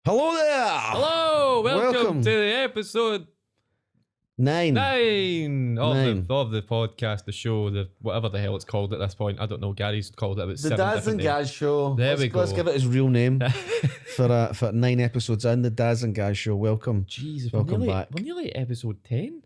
Hello there! Hello, welcome to the episode 9 of the podcast, the show, the whatever the hell it's called at this point. I don't know. Gary's called it about The 7 Daz different Gaz Show. There we go. Let's give it his real name for 9 episodes in. The Daz Gaz Show. Welcome. Jesus, welcome back. We're nearly at episode 10.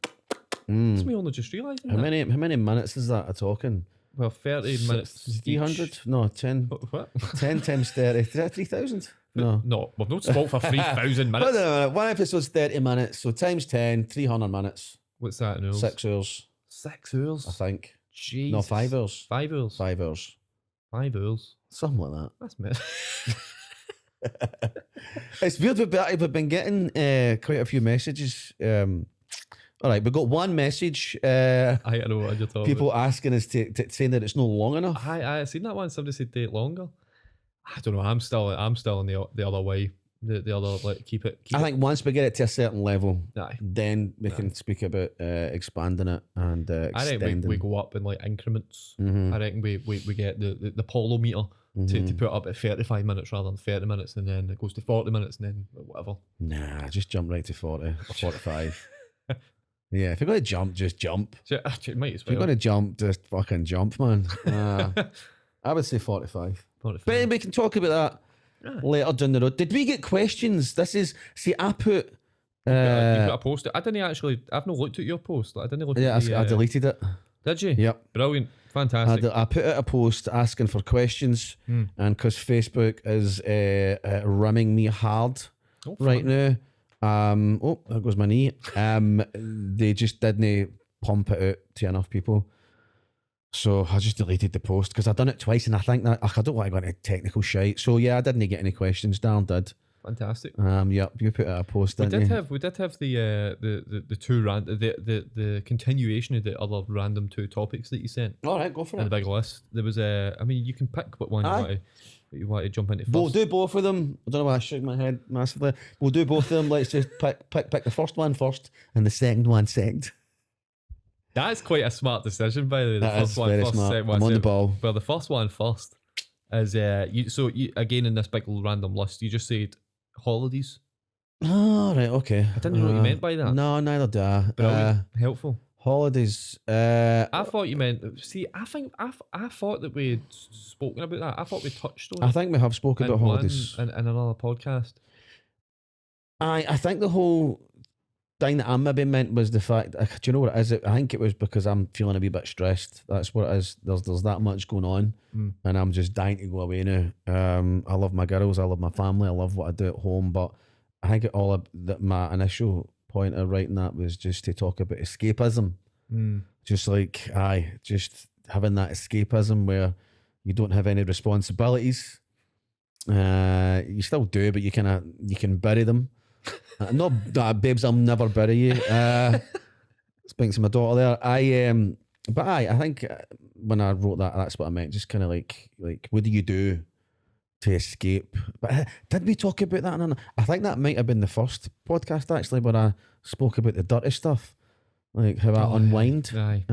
That's me only just realising. How many minutes is that? I'm talking. Well, 30 minutes. 300? No, 10. What? 10 times 30. Is that 3,000? No. No, we've not spoke for 3,000 minutes. No. One episode's 30 minutes, so times 10, 300 minutes. What's that in hours? 6 hours. 6 hours? I think. Jesus. No, 5 hours. 5 hours. 5 hours. 5 hours. Something like That's me. that. It's weird, we've been getting quite a few messages. All right, we've got one message. I know what you're talking People about. asking us to saying that it's not long enough. I seen that one. Somebody said date longer. I don't know. I'm still in the other way. The other, like, keep it. I think once we get it to a certain level, Aye. then we can speak about expanding it and I extending. reckon we go up in like increments. Mhm. I reckon we get the polo meter to put up at 35 minutes rather than 30 minutes, and then it goes to 40 minutes, and then whatever. Nah, just jump right to 40 or 45. Yeah, if you're going to jump, just jump. So, actually, might as If you're well. going to jump, just fucking jump, man. I would say 45. 45. But we can talk about that later down the road. Did we get questions? I put... You put a post. I didn't actually. I've not looked at your post. I didn't look yeah, at the, I deleted it. Did you? Yep. Brilliant. Fantastic. I put out a post asking for questions, and because Facebook is rimming me hard Oh, right fun. now. There goes my knee. They just didn't pump it out to enough people. So I just deleted the post because I've done it twice, and I think that I don't want to go into technical shite. So yeah, I didn't get any questions. Darren did. Fantastic. Yep, you put out a post, We didn't did you? have the two the continuation of the other random 2 topics that you sent All right, go for in it. the big list. There was I mean, you can pick what one you want to jump into first. We'll do both of them. I don't know why I shook my head massively. We'll do both of them. Let's just pick the first one first and the second one second. That's quite a smart decision, by the way. The That first is one very first, smart. second one I'm on the second. ball. Well, the first one first is you again in this big random list. You just said holidays. Oh, right, okay. I didn't know what you meant by that. No, neither do I. Brilliant, helpful. Holidays. I thought you meant. See, I thought that we'd spoken about that. I thought we touched on. I think we have spoken about holidays. in another podcast. I think the whole thing that I maybe meant was the fact. Do you know what it is? I think it was because I'm feeling a wee bit stressed. That's what it is. There's that much going on, and I'm just dying to go away now. I love my girls. I love my family. I love what I do at home. But I think my initial point of writing that was just to talk about escapism. Just like just having that escapism where you don't have any responsibilities. You still do, but you can bury them. No, babes, I'll never bury you. Speaking to my daughter there, I think when I wrote that, that's what I meant. Just kind of like what do you do to escape? But did we talk about that? I think that might have been the first podcast actually, where I spoke about the dirty stuff, like how I unwind. Aye.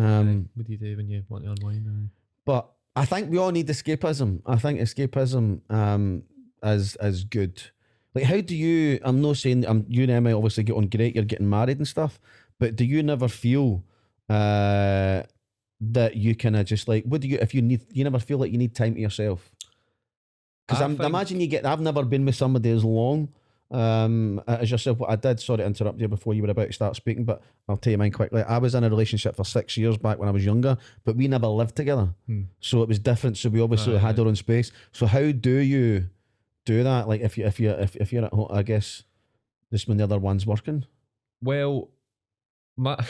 What do you do when you want to unwind? Aye. But I think we all need escapism. I think escapism is good. Like, how do you? I'm not saying you and Emma obviously get on great. You're getting married and stuff, but do you never feel that you kind of just like? What do you? If you need, you never feel like you need time to yourself? Because I imagine you get. I've never been with somebody as long as yourself. What I did. Sorry to interrupt you before you were about to start speaking, but I'll tell you mine quickly. I was in a relationship for 6 years back when I was younger, but we never lived together, so it was different. So we obviously had our own space. So how do you do that? Like if you're at home, I guess just when the other one's working. Well, my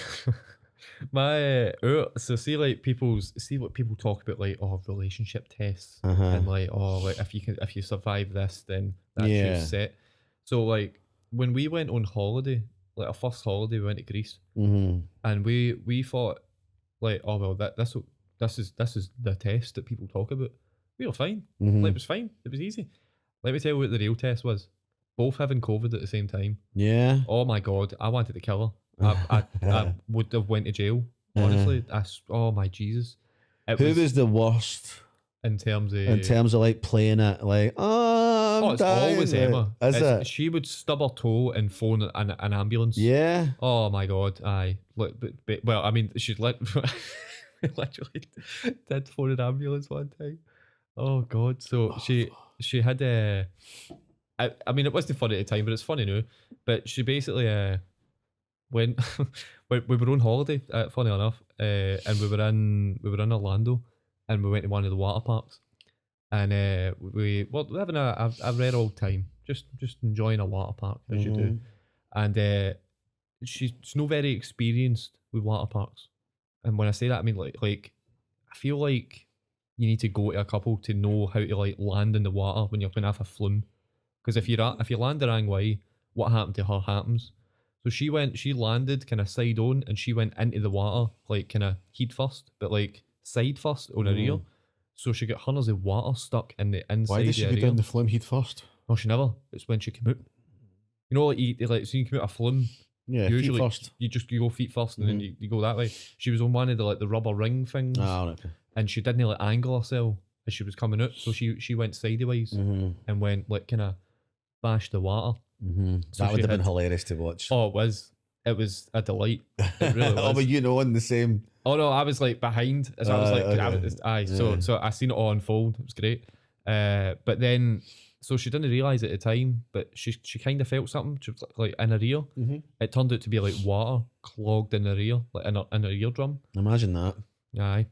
so see what people talk about, like, relationship tests and like if you survive this, then that's you set. So like when we went on holiday, like our first holiday, we went to Greece, and we thought like, oh well, this is the test that people talk about. We were fine. Like, it was fine. It was easy. Let me tell you what the real test was. Both having COVID at the same time. Yeah. Oh my God, I wanted to kill her. I would have went to jail. Honestly, oh my Jesus. Who was the worst? In terms of like playing it, like, oh, it's always Emma. Is it? She would stub her toe and phone an ambulance. Yeah. Oh my god, aye. Look, but well, I mean, she literally did phone an ambulance one time. Oh god, so she had I mean, it wasn't funny at the time, but it's funny now. But she basically went we were on holiday, funny enough, and we were in Orlando, and we went to one of the water parks, and we were having a rare old time, just enjoying a water park as you do, and she's not very experienced with water parks, and when I say that, I mean like I feel like you need to go to a couple to know how to like land in the water when you're going to have a flume, because if you land the wrong way, what happened to her happens. So she landed kind of side on, and she went into the water like kind of head first, but like side first on her rear. So she got hundreds of water stuck in the inside. Why did she go down the flume head first? No, she never. It's when she came out. You know, like so you come out a flume. Yeah, usually feet first. You go feet first, and then you go that way. She was on one of the rubber ring things, okay. And she didn't like angle herself as she was coming out, so she went sideways and went like kind of bashed the water. So that would have been hilarious to watch. Oh, it was a delight. It really was. Oh, but you know, in the same. Oh no, I was like behind, as I was like, okay. So I seen it all unfold. It was great. But then, so she didn't realise at the time, but she kind of felt something. She was like in her ear. It turned out to be like water clogged in her ear, like in her eardrum. Imagine that. Aye.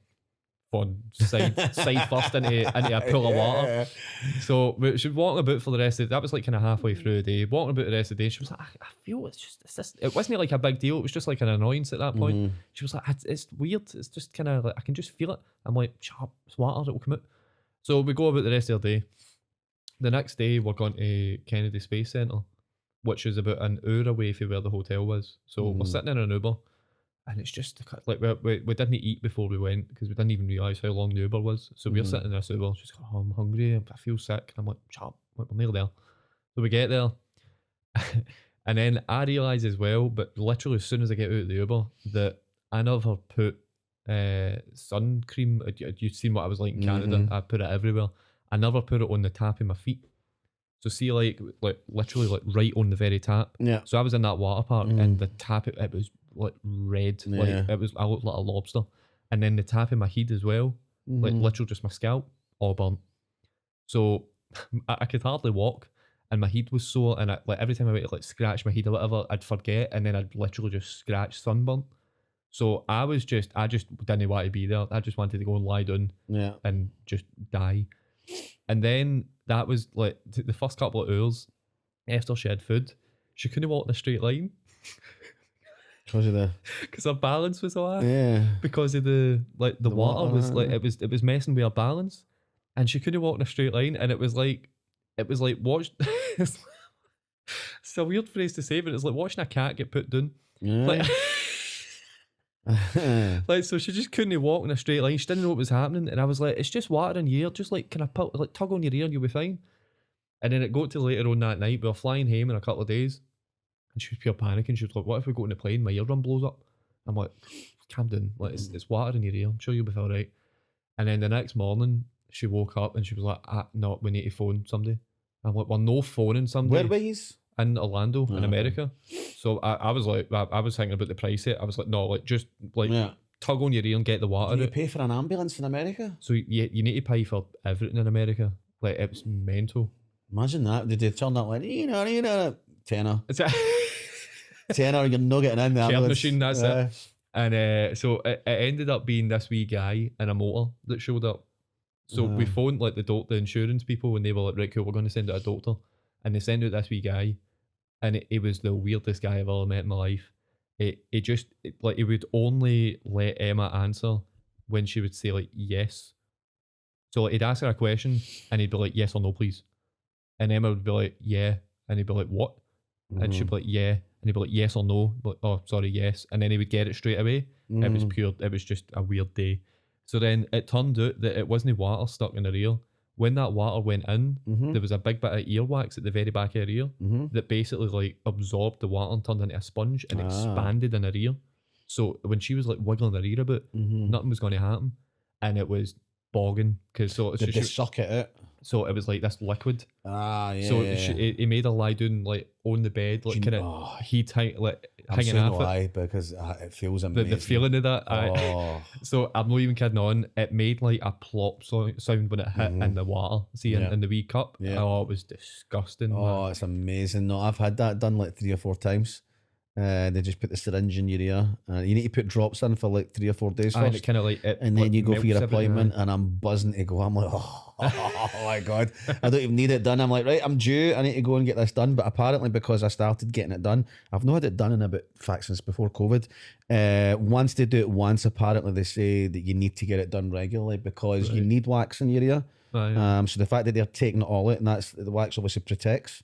Fun side first into a pool of water. So she was walking about for the rest of that was like kind of halfway through the day. Walking about the rest of the day, she was like, I feel it wasn't like a big deal. It was just like an annoyance at that point. She was like, it's weird. It's just kind of like I can just feel it. I'm like, shut up, it's water. It will come out. So we go about the rest of the day. The next day, we're going to Kennedy Space Centre, which is about an hour away from where the hotel was. So we're sitting in an Uber. And it's just like we didn't eat before we went because we didn't even realise how long the Uber was. So we're sitting in this Uber. She's like, oh, I'm hungry. I feel sick. And I'm like, shut up. We're nearly there. So we get there. And then I realise as well, but literally as soon as I get out of the Uber, that I never put sun cream. You'd seen what I was like in Canada. I put it everywhere. I never put it on the tap of my feet. So see, like literally like right on the very tap. Yeah. So I was in that water park and the tap, it was like red, like it was. I looked like a lobster, and then the tap of my head as well, like literally just my scalp all burnt. So I could hardly walk, and my head was sore, and like every time I went to like scratch my head or whatever, I'd forget, and then I'd literally just scratch sunburn. So I just didn't want to be there. I just wanted to go and lie down, and just die. And then that was like the first couple of hours after she had food, she couldn't walk in a straight line. Because her balance was off. Yeah. Because of the water was like it was messing with her balance, and she couldn't walk in a straight line, and it was like watch. It's a weird phrase to say, but it's like watching a cat get put down. Yeah. Like so she just couldn't walk in a straight line. She didn't know what was happening, and I was like, it's just water in your ear. Just like can I tug on your ear and you'll be fine. And then it got to later on that night. We were flying home in a couple of days. And she was pure panicking. She was like, what if we go on the plane, my eardrum blows up? I'm like, calm down. Like, it's water in your ear. I'm sure you'll be all right. And then the next morning, she woke up and she was like, no, we need to phone somebody. I'm like, we're no phoning somebody. Where were you? In Orlando, in America. So I was like, I was thinking about the price of it. I was like, no, like, just like tug on your ear and get the water. Do you pay for an ambulance in America? So you need to pay for everything in America. Like, it's mental. Imagine that. Did they turn up like, tenner? Tenner, you're not getting in there. Care machine, that's it. And so it ended up being this wee guy in a motor that showed up. So we phoned like the insurance people, and they were like, right, cool, we're going to send out a doctor. And they sent out this wee guy, and it was the weirdest guy I've ever met in my life. It would only let Emma answer when she would say like yes. So like, he'd ask her a question, and he'd be like, yes or no, please. And Emma would be like, yeah. And he'd be like, what? And she'd be like, yeah. And he'd be like, yes or no. Like, oh, sorry, yes. And then he would get it straight away. It was just a weird day. So then it turned out that it wasn't water stuck in her ear. When that water went in, there was a big bit of earwax at the very back of her ear that basically like absorbed the water and turned into a sponge and expanded in her ear. So when she was like wiggling her ear about, nothing was going to happen. And it was bogging because Did they suck it out? So it was like this liquid. Yeah. So he made her lie down like on the bed, like kind of like hanging off it. Because it feels amazing. The feeling of that. So I'm not even kidding on. It made like a plop sound when it hit in the water. See in the wee cup. Yeah. Oh, it was disgusting. Oh, it's amazing. No, I've had that done like 3 or 4 times. They just put the syringe in your ear. You need to put drops in for like 3 or 4 days first. And it kind of like and then you go for your appointment, and I'm buzzing to go. I'm like, oh my God, I don't even need it done. I'm like, right, I'm due. I need to go and get this done. But apparently, because I started getting it done, I've not had it done in about since before COVID. Once they do it once, apparently they say that you need to get it done regularly because you need wax in your ear. So the fact that they're taking it all out, and that's the wax obviously protects.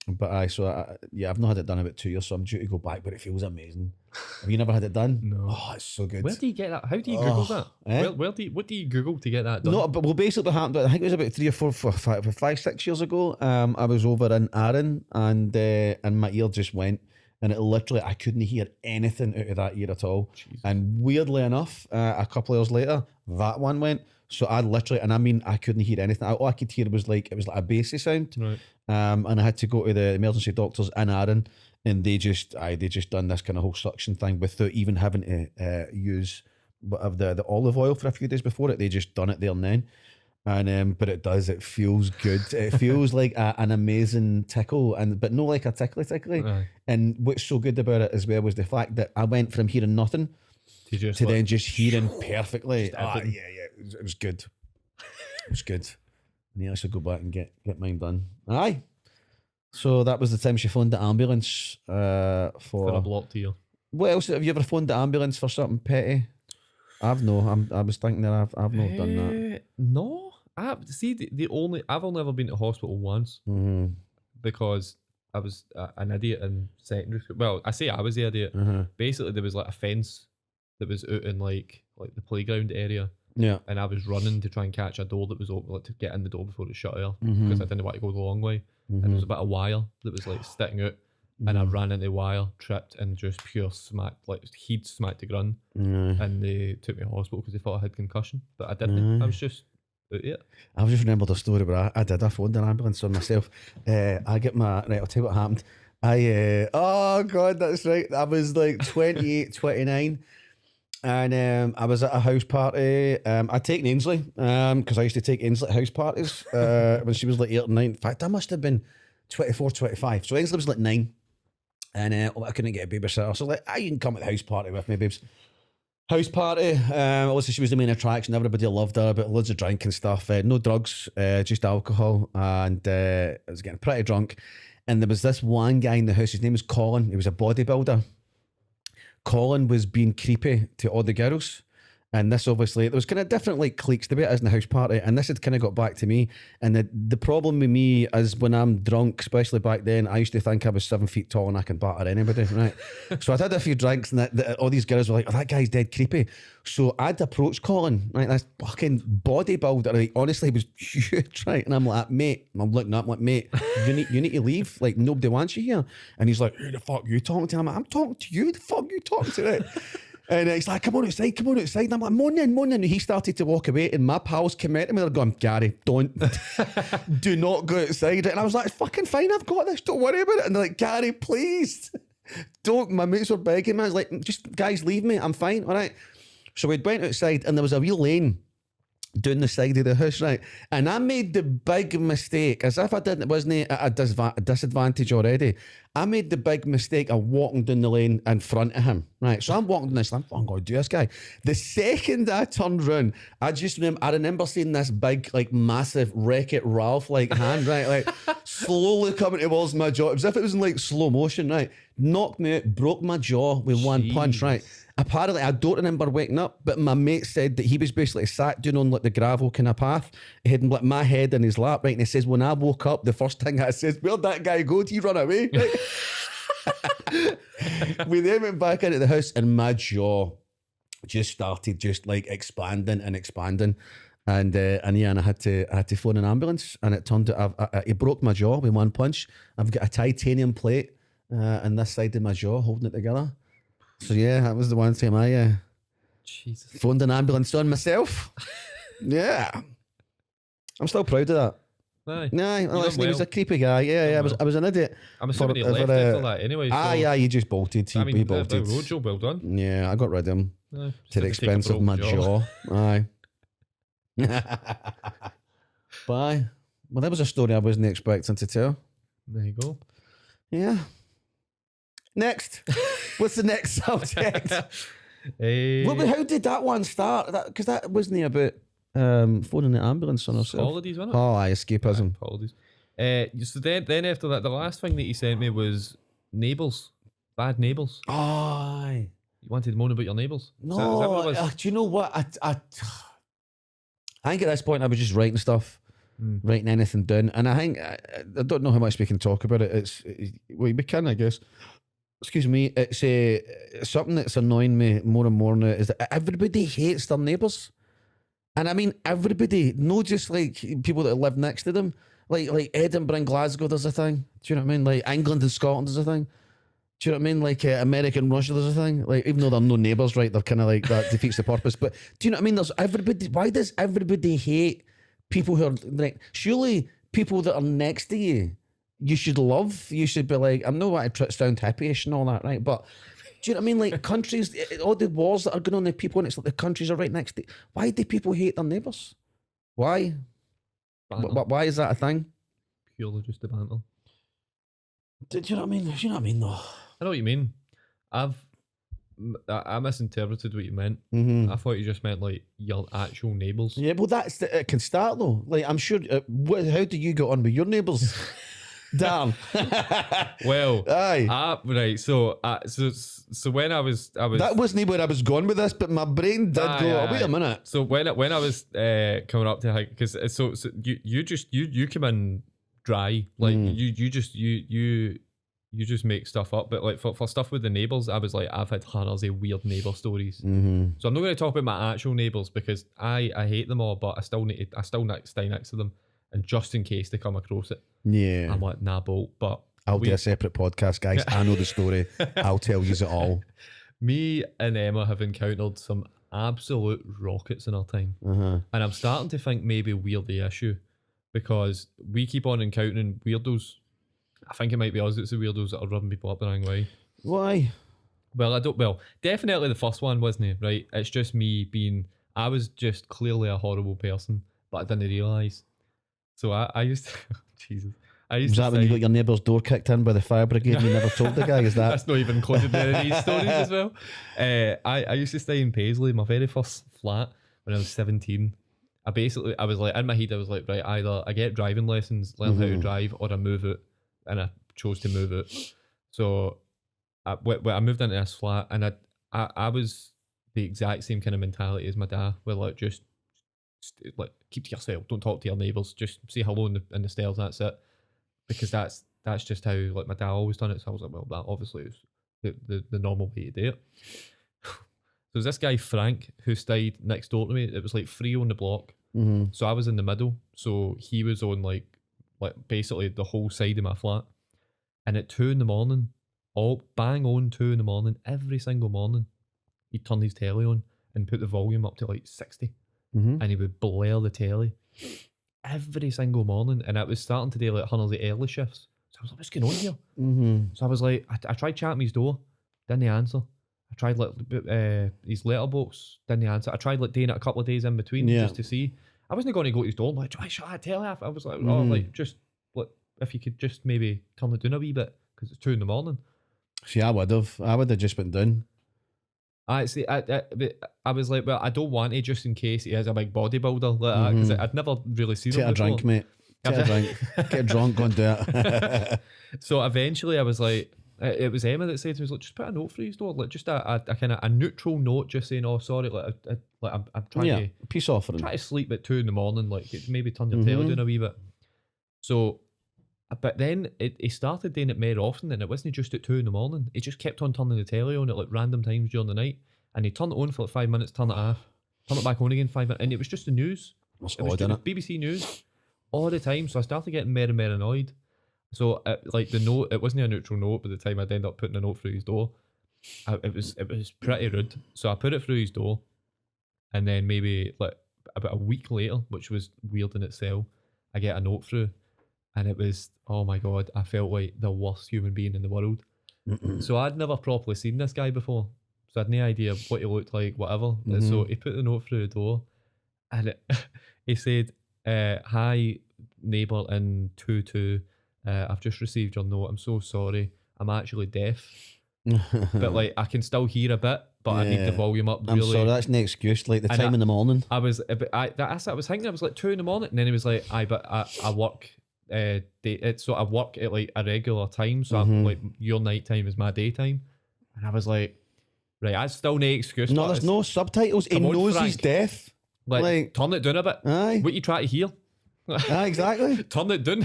But I've not had it done in about 2 years, so I'm due to go back. But it feels amazing. Have you never had it done? No. Oh, it's so good. Where do you get that? How do you Google that? What do you Google to get that done? No, but basically what happened, I think it was about 3 or 4, 5, 6 years ago. I was over in Arran, and my ear just went, and it literally, I couldn't hear anything out of that ear at all. Jesus. And weirdly enough, a couple of years later, that one went. So I literally, and I mean, I couldn't hear anything. All I could hear was like, it was like a bassy sound. Right. And I had to go to the emergency doctors in Arran, and they just done this kind of whole suction thing without even having to use the olive oil for a few days before it. They just done it there and then. And it feels good. It feels like an amazing tickle, but no like a tickly. Right. And what's so good about it as well was the fact that I went from hearing nothing to then just hearing perfectly. It was good. It was good. And I should go back and get mine done. Aye. So that was the time she phoned the ambulance for a blocked ear. What else? Have you ever phoned the ambulance for something petty? I was thinking that I've not done that. No. I've only ever been to hospital once because I was an idiot in secondary school. Well, I say I was the idiot. Basically, there was like a fence that was out in like the playground area. Yeah. And I was running to try and catch a door that was open, like to get in the door before it shut out because I didn't want to go the long way. And there was a bit of wire that was like sticking out. And I ran into the wire, tripped, and just pure smacked, like he'd smacked the ground. And they took me to hospital because they thought I had concussion. But I didn't. I was just out it. I've just remembered a story where I phoned an ambulance on myself. I'll tell you what happened. Oh God, that's right. I was like 28, 29. And I was at a house party. I'd taken Ainsley because I used to take Ainsley at house parties when she was like 8 or 9. In fact, I must have been 24, 25. So Ainsley was like 9. And I couldn't get a babysitter. So like, you can come at the house party with me, babes. House party. Obviously, she was the main attraction. Everybody loved her, but loads of drink and stuff. No drugs, just alcohol. And I was getting pretty drunk. And there was this one guy in the house. His name was Colin. He was a bodybuilder. Colin was being creepy to all the girls, and this obviously there was kind of different like cliques the way it is in the house party, and this had kind of got back to me. And the problem with me is when I'm drunk, especially back then, I used to think I was 7 feet tall and I can batter anybody, right? So I'd had a few drinks, and all these girls were like, "Oh, that guy's dead creepy." So I'd approached Colin, right? This fucking bodybuilder, like, honestly, he was huge, right? And I'm like, mate, I'm looking up, I'm like, mate, you need to leave. Like, nobody wants you here. And he's like, who the fuck are you talking to? I'm like, I'm talking to you. The fuck are you talking to? Right? And he's like, come on outside. And I'm like, morning. And he started to walk away, and my pals came out to me. They're going, Gary, don't, do not go outside. And I was like, it's fucking fine. I've got this. Don't worry about it. And they're like, Gary, please don't. My mates were begging me. I was like, just guys, leave me. I'm fine. All right. So we went outside, and there was a wee lane down the side of the house, right? And I made the big mistake, as if I wasn't at a disadvantage already. I made the big mistake of walking down the lane in front of him, right? So I'm walking down this lane, I'm going to do this guy. The second I turned around, I remember seeing this big, like massive Wreck-It Ralph like hand, right? Like slowly coming towards my jaw. It was as if it was in like slow motion, right? Knocked me out, broke my jaw with one punch, right? Apparently, I don't remember waking up, but my mate said that he was basically sat down on like the gravel kind of path. He had like my head in his lap, right? And he says, when I woke up, the first thing I says, where'd that guy go? Did he run away? Right? We then went back into the house, and my jaw just started just like expanding. And I had to phone an ambulance, and it turned out he broke my jaw with one punch. I've got a titanium plate on this side of my jaw holding it together. So yeah, that was the one time I Jesus. Phoned an ambulance on myself. Yeah. I'm still proud of that. Aye. Listen, he was a creepy guy. Yeah, I was an idiot. I'm assuming he left after that anyway. Yeah, he just bolted. He bolted. Road job well done. Yeah, I got rid of him to the expense of my jaw. Aye. Bye. Well, that was a story I wasn't expecting to tell. There you go. Yeah. Next. What's the next subject? How did that one start? Because that wasn't about phoning the ambulance on herself. Holidays, wasn't it? Oh, aye, escapism. Holidays. So then after that, the last thing that he sent me was neighbours. Bad neighbours. Oh, aye. You wanted to moan about your neighbours? No, is that what it was? Do you know what? I think at this point I was just writing stuff, writing anything down, and I think I don't know how much we can talk about it. We can, I guess. Excuse me. It's something that's annoying me more and more now is that everybody hates their neighbours, and I mean everybody, not just like people that live next to them. Like Edinburgh and Glasgow, there's a thing. Do you know what I mean? Like England and Scotland, there's a thing. Do you know what I mean? Like America and Russia, there's a thing. Like even though they're no neighbours, right? They're kind of like that defeats the purpose. But do you know what I mean? There's everybody. Why does everybody hate people who are like? Surely people that are next to you, you should love. You should be like, I'm not want to sound hippie-ish and all that, right? But do you know what I mean? Like countries, all the wars that are going on, the people, and it's like the countries are right next to. Why do people hate their neighbours? Why? Why is that a thing? Purely just a banter. Do you know what I mean? Do you know what I mean, though? I know what you mean. I misinterpreted what you meant. I thought you just meant like your actual neighbours. Yeah, well, it can start though. Like I'm sure. How do you get on with your neighbours? Damn. Well, aye. Right. So when I was that wasn't where I was going with this, but my brain did go. Wait a minute. So when I was coming up to because so you come in dry, like you just make stuff up, but like for stuff with the neighbours, I was like, I've had hundreds of weird neighbour stories. So I'm not going to talk about my actual neighbours because I hate them all, but I still stay next to them, and just in case they come across it, I'm like, nah, bolt. But I'll do a separate podcast, guys. I know the story. I'll tell you it all. Me and Emma have encountered some absolute rockets in our time, and I'm starting to think maybe we're the issue because we keep on encountering weirdos. I think it might be us that's the weirdos that are rubbing people up the wrong way. Why? Well, definitely the first one, wasn't it? Right? It's just me I was just clearly a horrible person, but I didn't realise. So I used to, Jesus. Was that when you got your neighbour's door kicked in by the fire brigade and you never told the guy? Is that? That's not even included in any of these stories as well. I used to stay in Paisley, my very first flat, when I was 17. I was like, in my head, I was like, right, either I get driving lessons, learn how to drive, or I move it. And I chose to move it. So I moved into this flat, and I was the exact same kind of mentality as my dad, where like just like keep to yourself, don't talk to your neighbours, just say hello in the stairs, that's it. Because that's just how like my dad always done it. So I was like, well, that obviously is the normal way to do it. So there's this guy Frank who stayed next door to me. It was like 3 on the block. So I was in the middle. So he was on like basically the whole side of my flat, and at 2 a.m, all bang on 2 a.m, every single morning, he'd turn his telly on and put the volume up to like 60, and he would blare the telly every single morning. And it was starting to do like hundreds of early shifts. So I was like, what's going on here? So I was like, I tried chatting his door, didn't answer. I tried like his letterbox, didn't answer. I tried like doing it a couple of days in between just to see. I wasn't going to go to his door and like, try shut that telly off. I was like, oh, like just like if you could just maybe turn it down a wee bit because it's 2 a.m. See, I would have just been down. I was like, well, I don't want it just in case he is a big bodybuilder like that, because I'd never really seen him before. Take a drink, mate. Take a drink. Get drunk, go and do it. So eventually I was like, it was Emma that said to me, like, just put a note for his door, like just a kind of a neutral note, just saying, oh, sorry, like I'm trying to peace offering. Try to sleep at 2 a.m, like maybe turn your telly down a wee bit. So, but then he started doing it more often, and it wasn't just at 2 a.m. He just kept on turning the telly on at like random times during the night, and he'd turn it on for like 5 minutes, turn it off, turn it back on again 5 minutes, and it was just the news. That's it was odd, BBC News all the time. So I started getting more and more annoyed. So like the note, it wasn't a neutral note by the time I'd end up putting a note through his door. It was pretty rude. So I put it through his door, And then maybe like about a week later, which was weird in itself, I get a note through, and it was, oh my God, I felt like the worst human being in the world. So I'd never properly seen this guy before. So I had no idea what he looked like, whatever. So he put the note through the door, and he said, hi, neighbour in 2-2. I've just received your note. I'm so sorry. I'm actually deaf. But like I can still hear a bit, but I need the volume up. I'm sorry, that's no excuse. Like the time in the morning. I was thinking, I was like 2 in the morning, and then he was like, but I work. So I work at like a regular time, so I'm like, your night time is my daytime, and I was like, right, that's still no excuse. No, there's no subtitles. He knows he's deaf. Like, turn it down a bit. Aye. What you try to hear? Aye, exactly. Turn it down.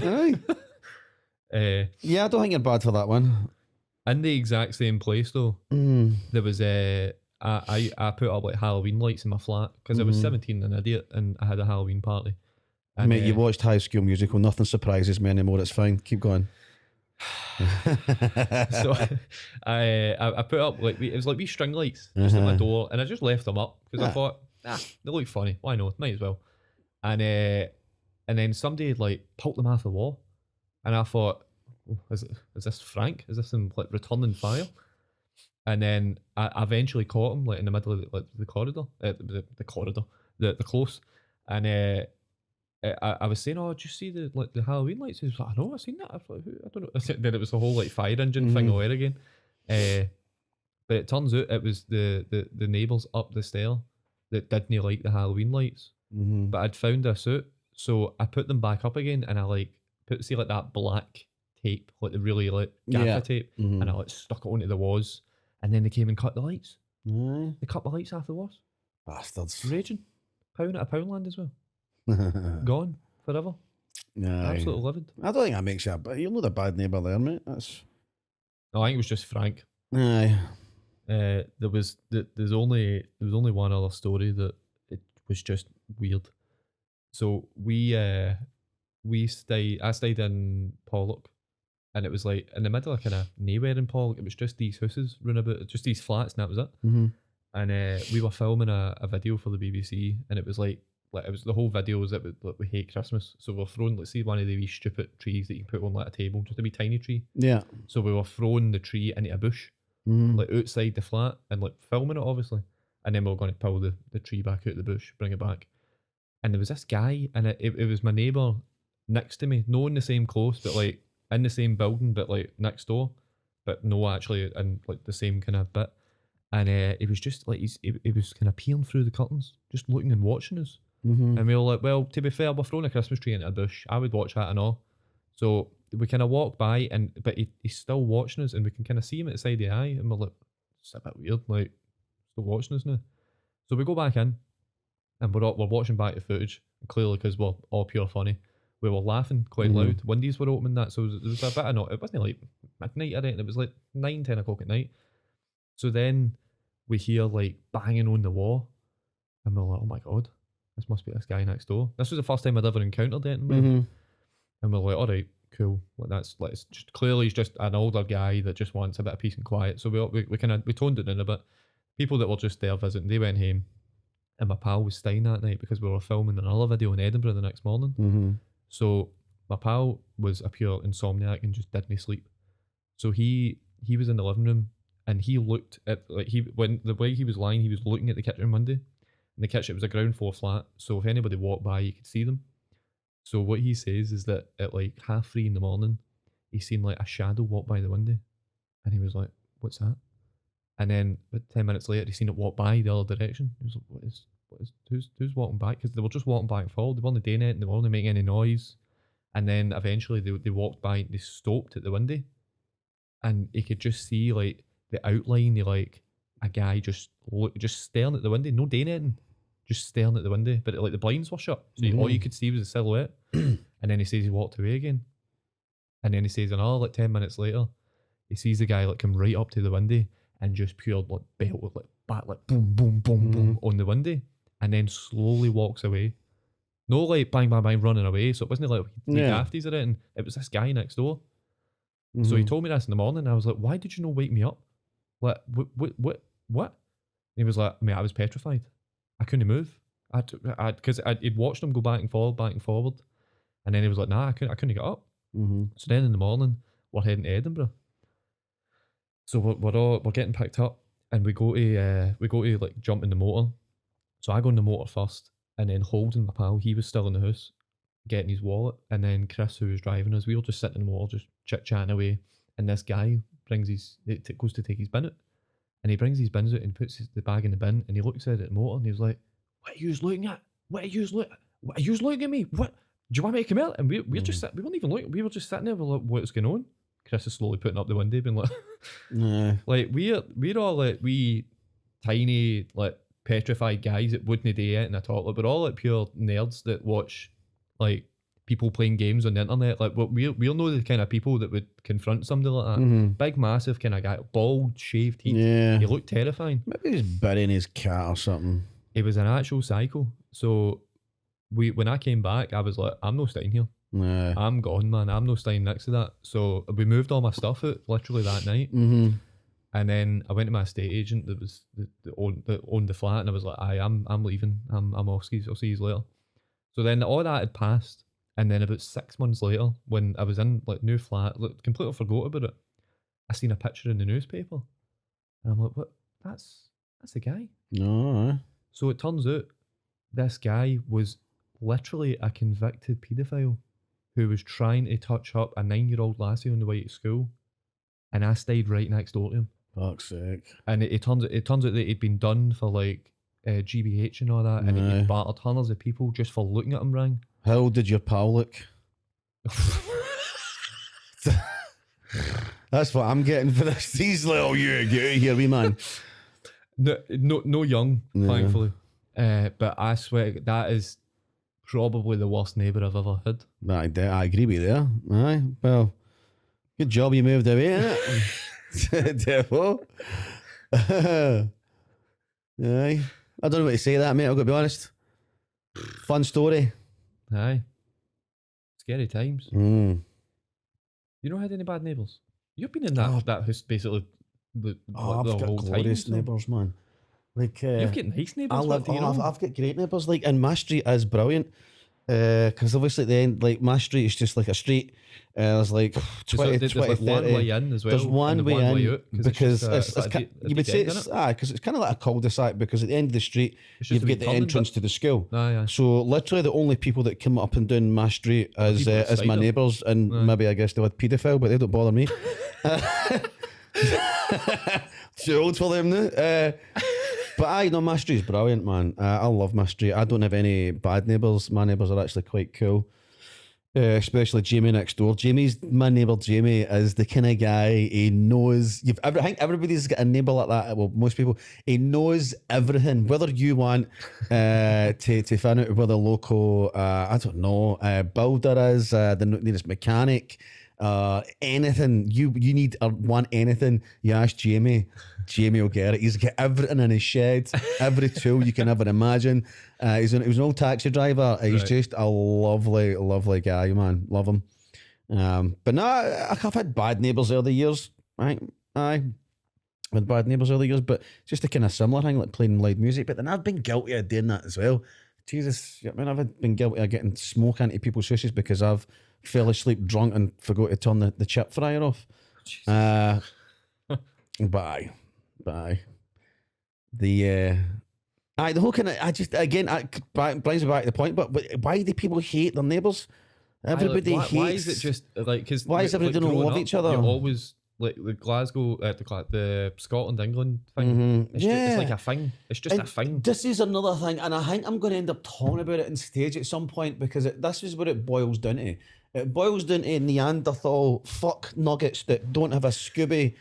Aye. Yeah, I don't think you're bad for that one. In the exact same place though, there was I put up like Halloween lights in my flat because I was 17 and an idiot, and I had a Halloween party. And, mate, you watched High School Musical. Nothing surprises me anymore. It's fine. Keep going. So I put up like it was like wee string lights just at my door, and I just left them up because I thought, they look funny. Why not? Might as well. And then somebody had like pulled them off the wall, and I thought, is this Frank? Is this him like returning fire? And then I eventually caught him like in the middle of the corridor, the close, and I was saying, oh, did you see the Halloween lights? He was like, I know, I've seen that. I thought, I don't know. Then it was the whole like fire engine thing all again. But it turns out it was the neighbours up the stair that didn't like the Halloween lights. But I'd found a suit, so I put them back up again, and I like put like that black tape, like the really like gaffer tape, and I like stuck it onto the walls, and then they came and cut the lights. They cut the lights off the walls. Bastards. Raging. Pound at a Poundland as well. Gone forever. Absolutely livid. I don't think that makes you you're not a bad neighbour there, mate. That's. No, I think it was just Frank. Aye. There's only one other story that it was just weird. So I stayed in Pollock, and it was like in the middle of kind of nowhere in Pollock. It was just these houses run about, just these flats, and that was it. And we were filming a video for the BBC, and it was like it was the whole video was that we hate Christmas, so we're throwing, let's see, one of the wee stupid trees that you can put on like a table, just a wee tiny tree. Yeah. So we were throwing the tree into a bush, like outside the flat, and like filming it obviously, and then we were going to pull the tree back out of the bush, bring it back, and there was this guy, and it was my neighbour next to me, no in the same close, but like in the same building, but like next door, but no actually in like the same kind of bit, and it was just like he was kind of peering through the curtains, just looking and watching us. And we were like, well, to be fair, we're throwing a Christmas tree into a bush. I would watch that and all. So we kind of walk by, but he's still watching us, and we can kind of see him at the side of the eye, and we're like, it's a bit weird, like, still watching us now. So we go back in, and we're watching back the footage, clearly because we're all pure funny. We were laughing quite loud. Windies were opening that, so there was a bit of it wasn't like midnight or anything, it was like 9-10 o'clock at night. So then we hear like banging on the wall, and we're like, oh my God, this must be this guy next door. This was the first time I'd ever encountered anything. And we're like, all right, cool. Like it's just clearly he's just an older guy that just wants a bit of peace and quiet. So we toned it in a bit. People that were just there visiting, they went home, and my pal was staying that night because we were filming another video in Edinburgh the next morning. So my pal was a pure insomniac and just didn't sleep. So he was in the living room, and he looked at when the way he was lying, he was looking at the kitchen window. In the kitchen, it was a ground floor flat, so if anybody walked by, you could see them. So what he says is that at like 3:30 in the morning, he seen like a shadow walk by the window, and he was like, "What's that?" And then 10 minutes later, he seen it walk by the other direction. He was like, "What is? Who's walking back?" Because they were just walking back and forward. They weren't doing it, they weren't making any noise. And then eventually, they walked by and they stopped at the window, and he could just see like the outline of like a guy just staring at the window, no doing anything. Just staring at the window, but like the blinds were shut, so all you could see was a silhouette. And then he says he walked away again, and then he says another like 10 minutes later, he sees the guy like come right up to the window and just pure like belt with like bat like boom boom boom boom on the window, and then slowly walks away. No like bang bang bang running away, so it wasn't like afties or anything. It was this guy next door. So he told me this in the morning. And I was like, why did you not wake me up? Like what? And he was like, mate, I was petrified. I couldn't move. Because he'd watched him go back and forward. And then he was like, nah, I couldn't get up. Mm-hmm. So then in the morning, we're heading to Edinburgh. So we're getting picked up, and we go to like jump in the motor. So I go in the motor first, and then Holden, my pal, he was still in the house, getting his wallet. And then Chris, who was driving us, we were just sitting in the motor, just chit-chatting away. And this guy goes to take his bin out. And he brings his bins out and puts the bag in the bin, and he looks at the motor and he was like, what are you looking at? What are you looking at me? What? Do you want me to come out? And we weren't even looking, we were just sitting there, we're like, what's going on? Chris is slowly putting up the window, being like, nah. Like, we're all like, we tiny, like, petrified guys that wouldn't do it in a talk, like, we're all like pure nerds that watch, like, people playing games on the internet. Like, we'll know the kind of people that would confront somebody like that. Mm-hmm. Big, massive kind of guy, bald, shaved head. Yeah. He looked terrifying. Maybe he's burying his cat or something. He was an actual psycho. So when I came back, I was like, I'm not staying here. Nah. I'm gone, man. I'm not staying next to that. So we moved all my stuff out literally that night. Mm-hmm. And then I went to my estate agent that was that owned the flat, and I was like, I'm leaving. I'm off skis. I'll see you later. So then all that had passed, and then about 6 months later, when I was in like new flat, like, completely forgot about it. I seen a picture in the newspaper, and I'm like, what? That's the guy. No. So it turns out this guy was literally a convicted paedophile who was trying to touch up a 9-year-old lassie on the way to school, and I stayed right next door to him. Fuck's sake. And it turns out that he'd been done for like GBH and all that, and he'd battered hundreds of people just for looking at him wrong. How old did your pal look? That's what I'm getting for this. He's like, oh yeah, get out of here, wee man. No young, thankfully. But I swear that is probably the worst neighbour I've ever had. I agree with you there. Aye, well, good job you moved away, innit? Devil. Aye. I don't know what to say to that, mate. I've got to be honest. Fun story. Aye. Scary times. Mm. You not had any bad neighbours? You've been in that house basically the I've got whole glorious time. neighbours, man. Like you've got nice neighbours. I've got great neighbours. Like, and my street is brilliant. Because obviously at the end, like, my street is just like a street. There's like 20, there's 20, like 30. One way in as well. There's one way in out, because it's you would say it's because it's kind of like a cul-de-sac, because at the end of the street you've got the entrance to the school. Aye. So literally the only people that come up and down my street is my neighbours, and maybe I guess they would paedophile, but they don't bother me. Too old for them now. But I know my street's brilliant, man. I love my street. I don't have any bad neighbours. My neighbours are actually quite cool. Especially Jamie next door. My neighbour Jamie is the kind of guy, he knows. I think everybody's got a neighbour like that. Well, most people. He knows everything. Whether you want to find out where the local, I don't know, builder is, the nearest mechanic, anything you need or want anything, you ask Jamie. Jamie will get it. He's got everything in his shed, every tool you can ever imagine. He was an old taxi driver. He's just a lovely, lovely guy, man. Love him. But no, I've had bad neighbours over the years. Aye. Had bad neighbours over the years, but it's just a kind of similar thing, like playing loud music. But then I've been guilty of doing that as well. Jesus, I mean, I've been guilty of getting smoke into people's houses because I've fell asleep drunk and forgot to turn the chip fryer off. But aye. The whole kind of, I just, again, brings me back to the point, but why do people hate their neighbours? Everybody hates. Why is it just like, because why is everybody don't love each other? You always, like the Glasgow, the Scotland, England thing. Mm-hmm. It's like a thing. It's just a thing. This is another thing, and I think I'm going to end up talking about it on stage at some point, because this is what it boils down to. It boils down to Neanderthal fuck nuggets that don't have a Scooby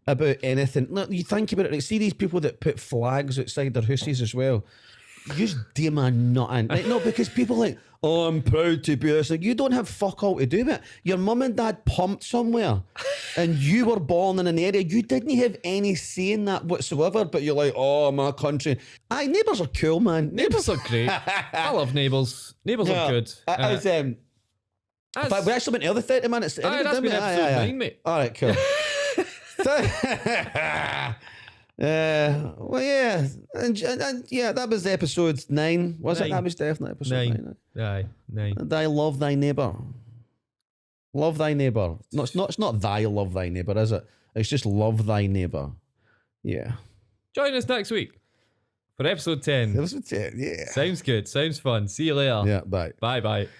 about anything. No, you think about it, like, see these people that put flags outside their houses as well. You just do man nothing. Like, no, because people like, oh, I'm proud to be this. Like, you don't have fuck all to do with it. Your mum and dad pumped somewhere and you were born in an area. You didn't have any say in that whatsoever, but you're like, oh, my country. Aye, neighbours are cool, man. Neighbours are great. I love neighbours. Neighbours are good. In fact, we actually went to the other 30 minutes. That's been episode 9, mate. All right, cool. Well, yeah, and yeah, that was episode 9, was it? That was definitely episode 9. Aye, 9. And I love thy neighbour. Love thy neighbour. No, it's not thy love thy neighbour, is it? It's just love thy neighbour. Yeah. Join us next week for episode 10. Episode 10, yeah. Sounds good. Sounds fun. See you later. Yeah, bye. Bye.